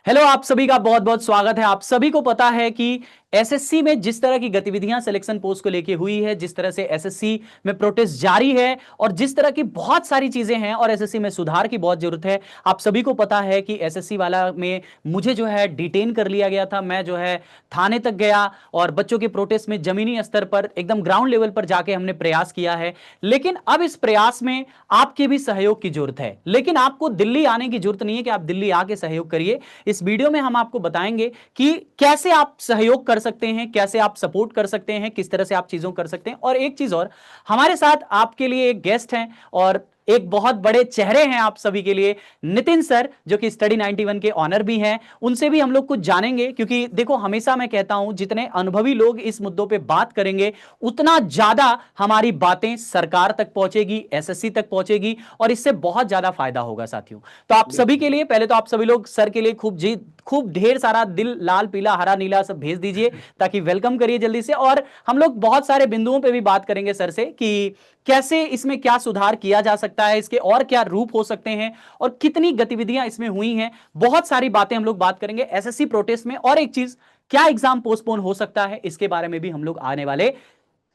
Hello, आप सभी का बहुत बहुत स्वागत है। आप सभी को पता है कि एसएससी में जिस तरह की गतिविधियां सिलेक्शन पोस्ट को लेके हुई है, जिस तरह से एसएससी में प्रोटेस्ट जारी है और जिस तरह की बहुत सारी चीजें हैं और एसएससी में सुधार की बहुत जरूरत है। आप सभी को पता है कि एसएससी वाला में मुझे जो है डिटेन कर लिया गया था। मैं जो है थाने तक गया और बच्चों के प्रोटेस्ट में जमीनी स्तर पर एकदम ग्राउंड लेवल पर जाके हमने प्रयास किया है। लेकिन अब इस प्रयास में आपके भी सहयोग की जरूरत है। लेकिन आपको दिल्ली आने की जरूरत नहीं है कि आप दिल्ली आके सहयोग करिए। इस वीडियो में हम आपको बताएंगे कि कैसे आप सहयोग कर सकते हैं, कैसे आप सपोर्ट कर सकते हैं, किस तरह से आप चीजों कर सकते हैं। और एक चीज और, हमारे साथ आपके लिए एक गेस्ट हैं और एक बहुत बड़े चेहरे हैं आप सभी के लिए, नितिन सर, जो कि स्टडी 91 के ऑनर भी हैं। उनसे भी हम लोग कुछ जानेंगे, क्योंकि देखो हमेशा मैं कहता हूं जितने अनुभवी लोग इस मुद्दों पे बात करेंगे उतना ज्यादा हमारी बातें सरकार तक पहुंचेगी, एसएससी तक पहुंचेगी और इससे बहुत ज्यादा फायदा होगा साथियों। तो आप सभी के लिए पहले तो आप सभी लोग सर के लिए खूब ढेर सारा दिल, लाल पीला हरा नीला सब भेज दीजिए ताकि वेलकम करिए जल्दी से। और हम लोग बहुत सारे बिंदुओं पे भी बात करेंगे सर से कि कैसे इसमें क्या सुधार किया जा सकता है, इसके और क्या रूप हो सकते हैं और कितनी गतिविधियां इसमें हुई हैं। बहुत सारी बातें हम लोग बात करेंगे एसएससी प्रोटेस्ट में। और एक चीज, क्या एग्जाम पोस्टपोन हो सकता है, इसके बारे में भी हम लोग आने वाले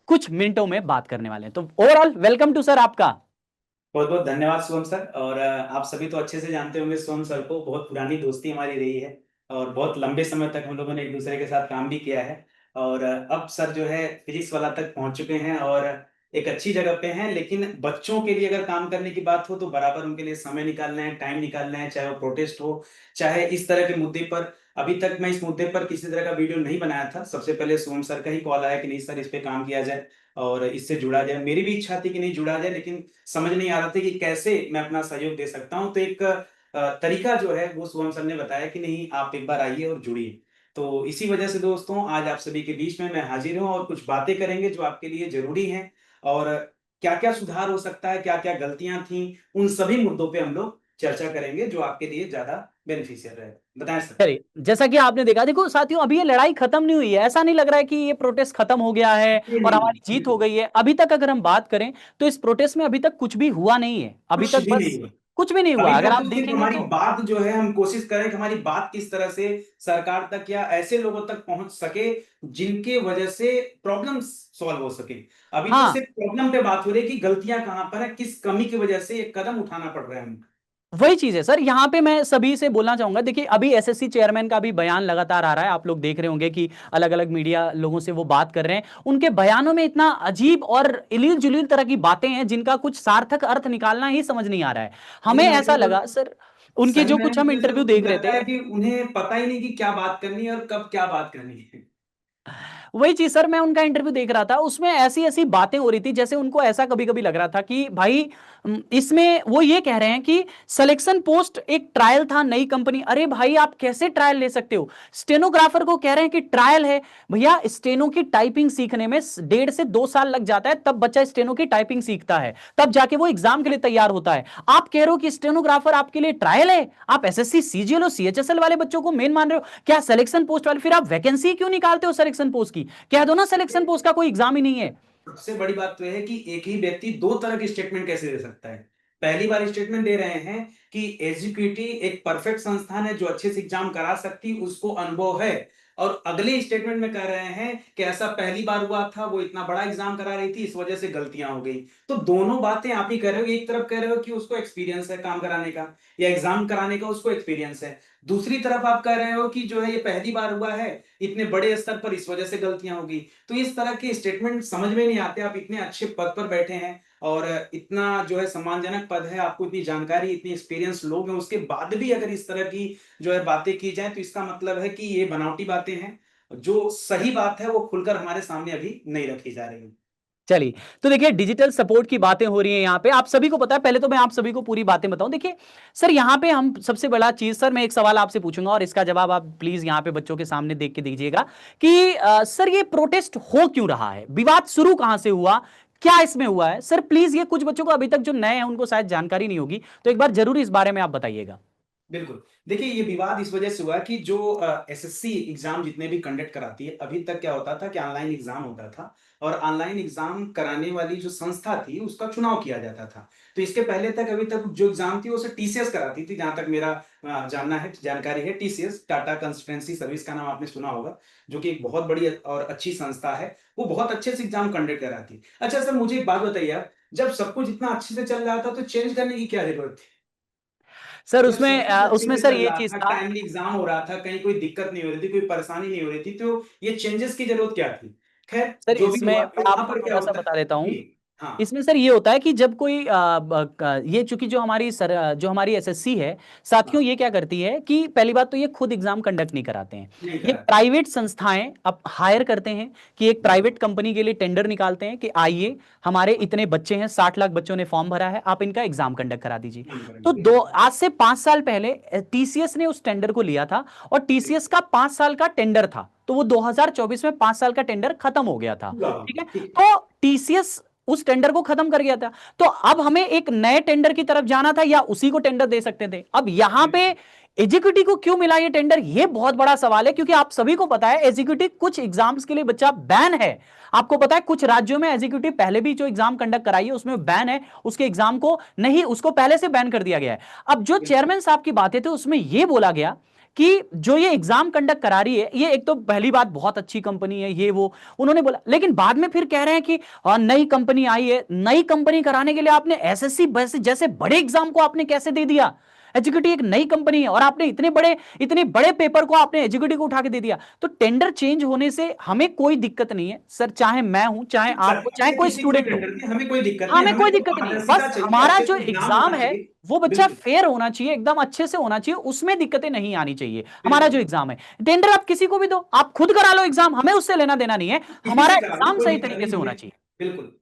कुछ मिनटों में बात करने वाले हैं। तो ओवरऑल वेलकम टू सर आपका। बहुत बहुत धन्यवाद सोहम सर। और आप सभी तो अच्छे से जानते होंगे सोहम सर को, बहुत पुरानी दोस्ती हमारी रही है और बहुत लंबे समय तक हम लोगों ने एक दूसरे के साथ काम भी किया है। और अब सर जो है फिजिक्स वाला तक पहुंच चुके हैं और एक अच्छी जगह पे हैं। लेकिन बच्चों के लिए अगर काम करने की बात हो तो बराबर उनके लिए समय निकालना है, टाइम निकालना है, चाहे वो प्रोटेस्ट हो, चाहे इस तरह के मुद्दे पर। अभी तक मैं इस मुद्दे पर किसी तरह का वीडियो नहीं बनाया था। सबसे पहले सोहम सर का ही कॉल आया कि नहीं सर, इस पे काम किया जाए और इससे जुड़ा जाए। मेरी भी इच्छा थी कि नहीं जुड़ा जाए, लेकिन समझ नहीं आ रहा था कि कैसे मैं अपना सहयोग दे सकता हूं। तो एक तरीका जो है वो शुभम सर ने बताया कि नहीं, आप एक बार आइए और जुड़िए। तो इसी वजह से दोस्तों आज आप सभी के बीच में मैं हाजिर हूं और कुछ बातें करेंगे जो आपके लिए जरूरी हैं। और क्या क्या सुधार हो सकता है, क्या क्या गलतियां थी, उन सभी मुद्दों पे हम लोग चर्चा करेंगे जो आपके लिए ज्यादा बेनिफिशियल रहेगा। बताएं सर। चलिए, जैसा कि आपने देखा, देखो साथियों, अभी ये लड़ाई खत्म नहीं हुई है। ऐसा नहीं लग रहा है कि ये प्रोटेस्ट खत्म हो गया है नहीं और नहीं हमारी जीत हो बिल्कुल, गई है। अभी तक अगर हम बात करें तो इस प्रोटेस्ट में अभी तक कुछ भी हुआ नहीं है। अभी कुछ तक भी बस नहीं हुआ। कुछ भी नहीं हुआ, अभी अगर तक आप तो सिर्फ देखेंगे हमारी तो। बात जो है, हम कोशिश करें कि हमारी बात किस तरह से सरकार तक या ऐसे लोगों तक पहुंच सके जिनके वजह से प्रॉब्लम सॉल्व हो सके। अभी तो हाँ, सिर्फ प्रॉब्लम पे बात हो रही है कि गलतियां कहां पर है, किस कमी की वजह से ये कदम उठाना पड़ रहा है हमें। वही चीज है सर। यहां पे मैं सभी से बोलना चाहूंगा, देखिए अभी एसएससी चेयरमैन का भी बयान लगातार आ रहा है। आप लोग देख रहे होंगे कि अलग अलग मीडिया लोगों से वो बात कर रहे हैं। उनके बयानों में इतना अजीब और इलील जुलील तरह की बातें हैं जिनका कुछ सार्थक अर्थ निकालना ही समझ नहीं आ रहा है। नहीं, हमें हमें ऐसा तो लगा सर, उनके सही जो मैंने कुछ हम तो इंटरव्यू जो देख रहे लगता थे। है कि उन्हें पता ही नहीं कि क्या बात करनी है और कब क्या बात करनी है। वही चीज सर, मैं उनका इंटरव्यू देख रहा था, उसमें ऐसी ऐसी बातें हो रही थी जैसे उनको ऐसा कभी कभी लग रहा था कि भाई इसमें वो ये कह रहे हैं कि सिलेक्शन पोस्ट एक ट्रायल था, नई कंपनी। अरे भाई, आप कैसे ट्रायल ले सकते हो? स्टेनोग्राफर को कह रहे हैं कि ट्रायल है। भैया, स्टेनो की टाइपिंग सीखने में 1.5 से 2 साल लग जाता है, तब बच्चा स्टेनो की टाइपिंग सीखता है, तब जाके वो एग्जाम के लिए तैयार होता है। आप कह रहे हो कि स्टेनोग्राफर आपके लिए ट्रायल है? आप एसएससी सीजीएल और सीएचएसएल वाले बच्चों को मेन मान रहे हो? क्या सिलेक्शन पोस्ट वाले, फिर आप वैकेंसी क्यों निकालते हो सिलेक्शन पोस्ट की? कह दो ना सिलेक्शन पोस्ट का कोई एग्जाम ही नहीं है। सबसे बड़ी बात तो यह है कि एक ही व्यक्ति दो तरह की स्टेटमेंट कैसे दे सकता है। पहली बार स्टेटमेंट दे रहे हैं कि एजुकेटी एक परफेक्ट संस्थान है जो अच्छे से एग्जाम करा सकती, उसको अनुभव है। और अगले स्टेटमेंट में कह रहे हैं कि ऐसा पहली बार हुआ था, वो इतना बड़ा एग्जाम करा रही थी, इस वजह से गलतियां हो गई। तो दोनों बातें आप ही कह रहे हो। एक तरफ कह रहे हो कि उसको एक्सपीरियंस है काम कराने का या एग्जाम कराने का, उसको एक्सपीरियंस है। दूसरी तरफ आप कह रहे हो कि जो है ये पहली बार हुआ है, इतने बड़े स्तर पर, इस वजह से गलतियां होगी। तो इस तरह के स्टेटमेंट समझ में नहीं आते। आप इतने अच्छे पद पर बैठे हैं और इतना जो है सम्मानजनक पद है, आपको इतनी जानकारी, इतनी एक्सपीरियंस लोग हैं, उसके बाद भी अगर इस तरह की जो है बातें की जाए तो इसका मतलब है कि ये बनावटी बातें हैं। जो सही बात है वो खुलकर हमारे सामने अभी नहीं रखी जा रही है। चलिए, तो देखिए डिजिटल सपोर्ट की बातें हो रही हैं यहाँ पे, आप सभी को पता है। पहले तो मैं आप सभी को पूरी बातें बताऊं। देखिए सर, यहाँ पे हम सबसे बड़ा चीज, सर मैं एक सवाल आपसे पूछूंगा और इसका जवाब आप प्लीज यहाँ पे बच्चों के सामने देख के दीजिएगा कि सर ये प्रोटेस्ट हो क्यों रहा है, विवाद शुरू कहां से हुआ, क्या इसमें हुआ है? सर प्लीज, ये कुछ बच्चों को अभी तक जो नए हैं उनको शायद जानकारी नहीं होगी, तो एक बार जरूर इस बारे में आप बताइएगा। बिल्कुल। देखिए, ये विवाद इस वजह से हुआ कि जो एसएससी एग्जाम जितने भी कंडक्ट कराती है, अभी तक क्या होता था कि ऑनलाइन एग्जाम होता था और ऑनलाइन एग्जाम कराने वाली जो संस्था थी उसका चुनाव किया जाता था। तो इसके पहले तक अभी तक जो एग्जाम थी वो सिर्फ टीसीएस कराती थी, जहां तक मेरा जानना है, जानकारी है। टीसीएस, टाटा कंसल्टेंसी सर्विस का नाम आपने सुना होगा, जो कि एक बहुत बड़ी और अच्छी संस्था है। वो बहुत अच्छे से एग्जाम कंडक्ट कराती है। अच्छा सर, मुझे एक बात बताइए आप, जब सब कुछ इतना अच्छे से चल रहा था तो चेंज करने की क्या जरूरत थी? सर जब सब कुछ अच्छे उसमें से सर चल ये रहा चीज था, था। टाइमली एग्जाम हो रहा था, कहीं कोई दिक्कत नहीं हो रही थी, कोई परेशानी नहीं हो रही थी, तो ये चेंजेस की जरूरत क्या थी? खैर, सर जो भी इसमें हुआ, मैं तो वहां आपको पर क्या थोड़ा सा होता बता है देता हूँ। जी। हाँ। इसमें सर ये होता है कि जब कोई ये चूंकि जो हमारी एसएससी है साथियों, हाँ। ये क्या करती है कि पहली बात तो ये खुद एग्जाम कंडक्ट नहीं कराते हैं। नहीं ये कराते। प्राइवेट संस्थाएं अब हायर करते हैं कि एक बिल्कुल। प्राइवेट कंपनी के लिए टेंडर निकालते हैं कि आइए, हमारे इतने बच्चे हैं, 60 लाख बच्चों ने फॉर्म भरा है, आप इनका एग्जाम कंडक्ट करा दीजिए। काम करेंगे, तो दो बिल्कुल। आज से 5 साल पहले टीसीएस ने उस टेंडर को लिया था और टीसीएस का 5 साल का टेंडर था, तो वो 2024 में 5 साल का टेंडर खत्म हो गया था। पूरा हो ठीक गया, है। ठीक। तो टीसीएस उस टेंडर को खत्म कर गया था, तो अब हमें एक नए टेंडर की तरफ जाना था या उसी को टेंडर दे सकते थे। अब यहां पे बिल्कुल। एग्जीक्यूटिव को क्यों मिला ये टेंडर, ये बहुत बड़ा सवाल है, क्योंकि आप सभी को पता है एग्जीक्यूटिव कुछ एग्जाम्स के लिए बच्चा बैन है। आपको पता है कुछ राज्यों में एग्जीक्यूटिव पहले भी जो एग्जाम कंडक्ट कराई है उसमें बैन है, उसके एग्जाम को नहीं, उसको पहले से बैन कर दिया गया है। अब जो बिल्कुल। चेयरमैन साहब की बातें थे उसमें यह बोला गया कि जो ये एग्जाम कंडक्ट करा रही है, ये एक तो पहली बात बहुत अच्छी कंपनी है, ये वो उन्होंने बोला, लेकिन बाद में फिर कह रहे हैं कि नई कंपनी आई है, नई कंपनी कराने के लिए आपने एसएससी जैसे बड़े एग्जाम को आपने कैसे दे दिया। एजुकेटिव एक नई कंपनी है और आपने इतने बड़े पेपर को आपने एजुकेटिव को उठा के दे दिया। तो टेंडर चेंज होने से हमें कोई दिक्कत नहीं है सर, चाहे मैं हूं, चाहे आप हो, चाहे सरकार कोई किसी को भी स्टूडेंट हो। टेंडर दे, हमें कोई दिक्कत नहीं, हमें हमें कोई तो दिक्कत नहीं है, पारदर्शिता बस चाहिए, हमारा अच्छे जो से एग्जाम एग्जाम होना है चाहिए। वो बच्चा बिल्कुल। फेयर होना चाहिए, एकदम अच्छे से होना चाहिए, उसमें दिक्कतें नहीं आनी चाहिए। हमारा जो बिल्कुल। एग्जाम है, टेंडर आप किसी को भी दो, आप खुद करा लो एग्जाम, हमें उससे लेना देना नहीं है, किसी हमारा से करा लो, एग्जाम कोई सही दिक्कत तरीके नहीं से होना हमें। चाहिए। बिल्कुल।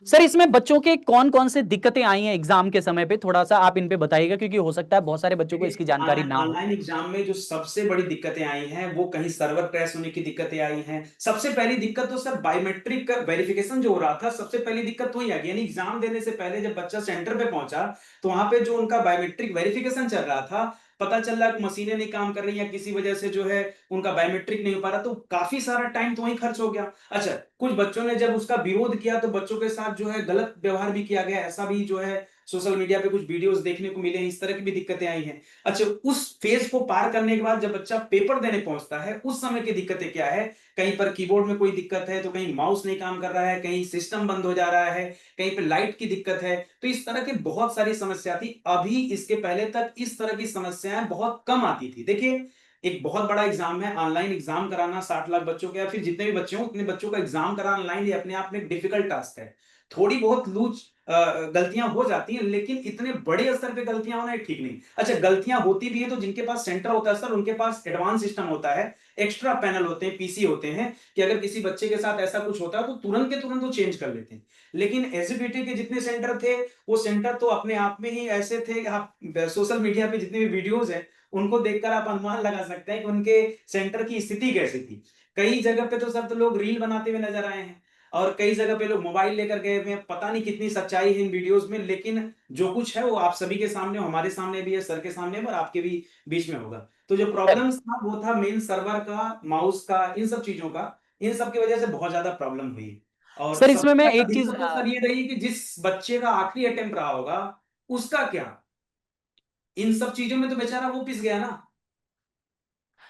सर इसमें बच्चों के कौन कौन से दिक्कतें आई हैं एग्जाम के समय पे, थोड़ा सा आप इन पे बताइएगा, क्योंकि हो सकता है बहुत सारे बच्चों को देखिए, इसकी जानकारी ना हो। ऑनलाइन एग्जाम में जो सबसे बड़ी दिक्कतें आई हैं, वो कहीं सर्वर क्रैश होने की दिक्कतें आई हैं। सबसे पहली दिक्कत तो सर बायोमेट्रिक का वेरिफिकेशन जो हो रहा था, सबसे पहली दिक्कत वही आ गई। यानी एग्जाम देने से पहले जब बच्चा सेंटर पे पहुंचा, तो वहां पे जो उनका बायोमेट्रिक वेरिफिकेशन चल रहा था, पता चल रहा है कि मशीनें नहीं काम कर रही या किसी वजह से जो है उनका बायोमेट्रिक नहीं हो पा रहा, तो काफी सारा टाइम तो वहीं खर्च हो गया। अच्छा, कुछ बच्चों ने जब उसका विरोध किया तो बच्चों के साथ जो है गलत व्यवहार भी किया गया, ऐसा भी जो है सोशल मीडिया पे कुछ वीडियोस देखने को मिले हैं, इस तरह की भी दिक्कतें आई हैं। अच्छा, उस फेज को पार करने के बाद जब बच्चा पेपर देने पहुंचता है, उस समय की दिक्कतें क्या है? कहीं पर कीबोर्ड में कोई दिक्कत है, तो कहीं माउस नहीं काम कर रहा है, कहीं सिस्टम बंद हो जा रहा है, कहीं पे लाइट की दिक्कत है। तो इस तरह की बहुत सारी समस्या थी। अभी इसके पहले तक इस तरह की समस्याएं बहुत कम आती थी। देखिए, एक बहुत बड़ा एग्जाम है, ऑनलाइन एग्जाम कराना 60 लाख बच्चों का, या फिर जितने भी बच्चे हों उतने बच्चों का एग्जाम कराना ऑनलाइन, ये अपने आप में एक डिफिकल्ट टास्क है। थोड़ी बहुत लूज गलतियां हो जाती हैं, लेकिन इतने बड़े स्तर पे गलतियां होना ठीक नहीं। अच्छा, गलतियां होती भी है तो जिनके पास सेंटर होता है सर, उनके पास एडवांस सिस्टम होता है, एक्स्ट्रा पैनल होते हैं, पीसी होते हैं, कि अगर किसी बच्चे के साथ ऐसा कुछ होता है तो तुरंत के तुरंत वो चेंज कर लेते हैं। लेकिन एसबीटी के जितने सेंटर थे, वो सेंटर तो अपने आप में ही ऐसे थे कि आप सोशल मीडिया पे जितने भी वीडियोज हैं उनको देखकर आप अनुमान लगा सकते हैं कि उनके सेंटर की स्थिति कैसी थी। कई जगह पे तो सर तो लोग रील बनाते हुए नजर आए हैं, और कई जगह पे लोग मोबाइल लेकर गए हुए हैं। पता नहीं कितनी सच्चाई है इन वीडियोस में, लेकिन जो कुछ है वो आप सभी के सामने, हमारे सामने भी है, सर के सामने और आपके भी बीच में होगा। तो जो चलिए। प्रॉब्लम्स था वो था मेन सर्वर का, माउस का, इन सब चीजों का। इन सब की वजह से बहुत ज्यादा प्रॉब्लम हुई। और सर इसमें सबसे मैं ज्यादा एक चीज दिक्कत तो सर ये रही कि जिस बच्चे का आखिरी अटेम्प्ट रहा होगा, उसका क्या? इन सब चीजों में तो बेचारा वो पिस गया ना,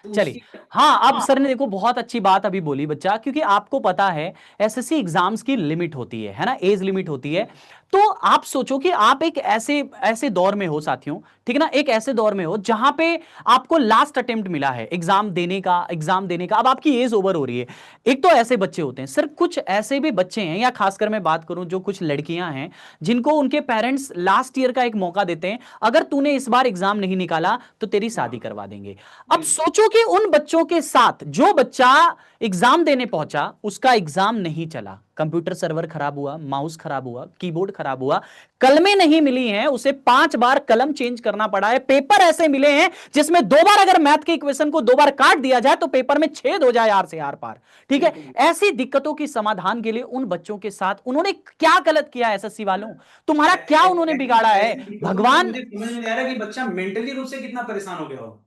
तो चलिए। उसकी। हाँ, अब हाँ। सर ने देखो बहुत अच्छी बात अभी बोली बच्चा, क्योंकि आपको पता है एसएससी एग्जाम्स की लिमिट होती है ना, एज लिमिट होती है। तो आप सोचो कि आप एक ऐसे ऐसे दौर में हो साथियों, ठीक है ना, एक ऐसे दौर में हो जहां पे आपको लास्ट अटेम्प्ट मिला है एग्जाम देने का, अब आपकी एज ओवर हो रही है। एक तो ऐसे बच्चे होते हैं सर, कुछ ऐसे भी बच्चे हैं, या खासकर मैं बात करूं जो कुछ लड़कियां हैं जिनको उनके पेरेंट्स लास्ट ईयर का एक मौका देते हैं, अगर तूने इस बार एग्जाम नहीं निकाला तो तेरी शादी हाँ। करवा देंगे। अब बिल्कुल। सोचो कि उन बच्चों के साथ जो बच्चा एग्जाम देने पहुंचा, उसका एग्जाम नहीं चला, कंप्यूटर सर्वर खराब हुआ, माउस खराब हुआ, कीबोर्ड खराब हुआ, कलमें नहीं मिली हैं, उसे 5 बार कलम चेंज करना पड़ा है, पेपर ऐसे मिले हैं जिसमें 2 बार अगर मैथ के इक्वेशन को 2 बार काट दिया जाए तो पेपर में छेद हो जाए आर से आर पार। ठीक है, ऐसी दिक्कतों की समाधान के लिए उन बच्चों के साथ उन्होंने क्या गलत किया? एसएससी वालों, तुम्हारा क्या उन्होंने बिगाड़ा है? ऐसी दिक्कतों में भगवान, मुझे समझ में नहीं आ रहा कि बच्चा मेंटली रूप से कितना परेशान हो गया हो।